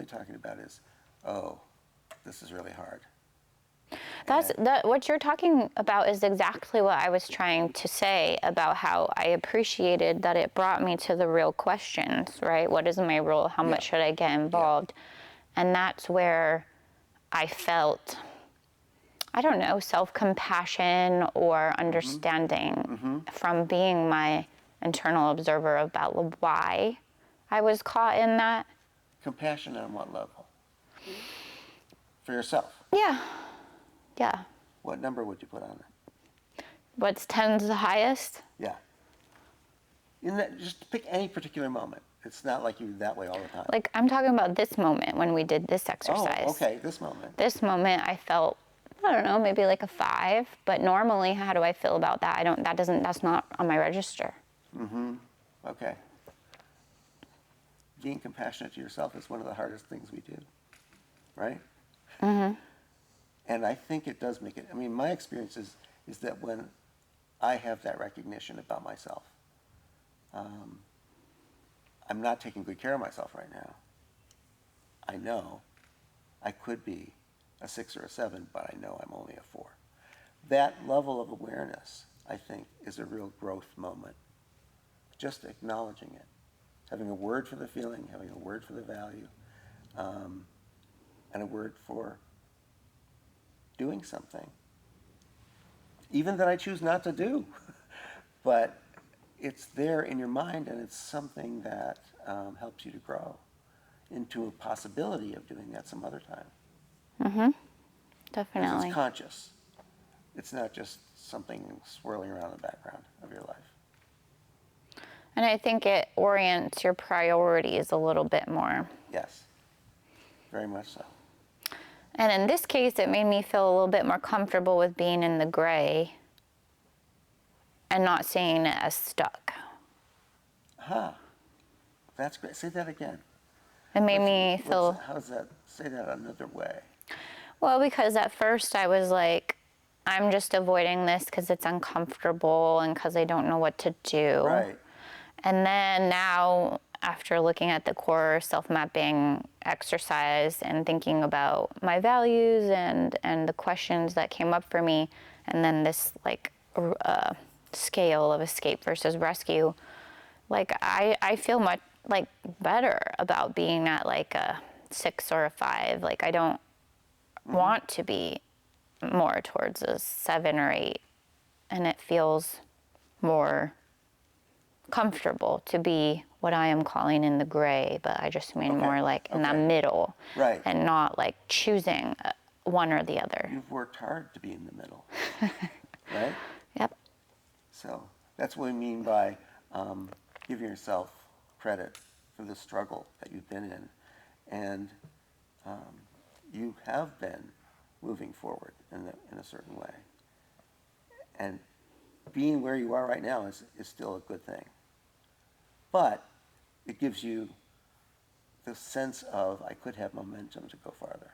talking about is, oh, this is really hard. What you're talking about is exactly what I was trying to say about how I appreciated that it brought me to the real questions, right? What is my role? How much should I get involved? And that's where I felt, I don't know, self-compassion or understanding from being my internal observer about why I was caught in that. Compassion on what level? For yourself? Yeah. Yeah. What number would you put on it? What's 10's the highest? Yeah. Just pick any particular moment. It's not like you're that way all the time. Like, I'm talking about this moment when we did this exercise. Oh, okay, this moment. This moment, I felt, I don't know, maybe like a 5. But normally, how do I feel about that? That's not on my register. Okay. Being compassionate to yourself is one of the hardest things we do, right? And I think it does make it, I mean, my experience is that when I have that recognition about myself, I'm not taking good care of myself right now. I know I could be a 6 or a 7, but I know I'm only a 4. That level of awareness, I think, is a real growth moment. Just acknowledging it. Having a word for the feeling, having a word for the value, and a word for doing something. Even that I choose not to do. But it's there in your mind, and it's something that helps you to grow into a possibility of doing that some other time. Definitely. Because it's conscious. It's not just something swirling around in the background of your life. And I think it orients your priorities a little bit more. Yes, very much so. And in this case, it made me feel a little bit more comfortable with being in the gray and not seeing it as stuck. That's great. Say that again. It made me feel... How's that? Say that another way. Well, because at first I was like, I'm just avoiding this because it's uncomfortable and because I don't know what to do. Right. And then now, after looking at the CoreSelf Mapping exercise and thinking about my values and the questions that came up for me, and then this like scale of escape versus rescue, like I feel much like better about being at like a 6 or a 5. Like I don't want to be more towards a 7 or 8, and it feels more comfortable to be what I am calling in the gray, but I just mean more like in the middle, right? And not like choosing one or the other. You've worked hard to be in the middle, right? Yep. So that's what we mean by giving yourself credit for the struggle that you've been in, and you have been moving forward in a certain way, and being where you are right now is still a good thing. But it gives you the sense of, I could have momentum to go farther.